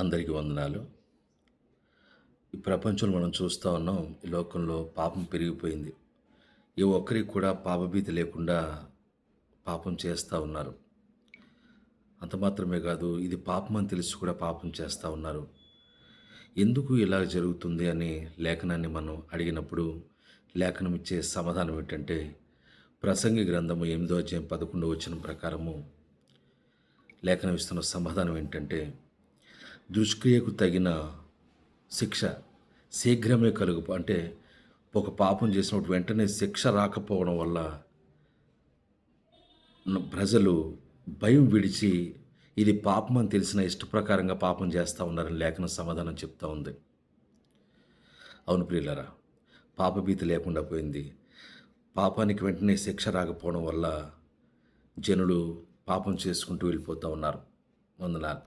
అందరికీ వందనాలు. ఈ ప్రపంచంలో మనం చూస్తా ఉన్నాం. ఈ లోకంలో పాపం పెరిగిపోయింది. ఏ ఒక్కరికి కూడా పాపభీతి లేకుండా పాపం చేస్తా ఉన్నారు. అంత మాత్రమే కాదు, ఇది పాపం అని తెలిసి కూడా పాపం చేస్తా ఉన్నారు. ఎందుకు ఇలా జరుగుతుంది అని లేఖనాన్ని మనం అడిగినప్పుడు, లేఖనం ఇచ్చే సమాధానం ఏంటంటే, ప్రసంగి గ్రంథము 8వ అధ్యాయం 11వ వచనం ప్రకారము లేఖనం ఇస్తున్న సమాధానం ఏంటంటే, దుష్క్రియకు తగిన శిక్ష శీఘ్రమే అంటే ఒక పాపం చేసినప్పుడు వెంటనే శిక్ష రాకపోవడం వల్ల ప్రజలు భయం విడిచి ఇది పాపం అని తెలిసిన ఇష్టప్రకారంగా పాపం చేస్తూ ఉన్నారని లేఖనం సమాధానం చెప్తా ఉంది. అవును ప్రియులారా, పాపభీతి లేకుండా పోయింది. పాపానికి వెంటనే శిక్ష రాకపోవడం వల్ల జనులు పాపం చేసుకుంటూ వెళ్ళిపోతూ ఉన్నారు. వందనాలు.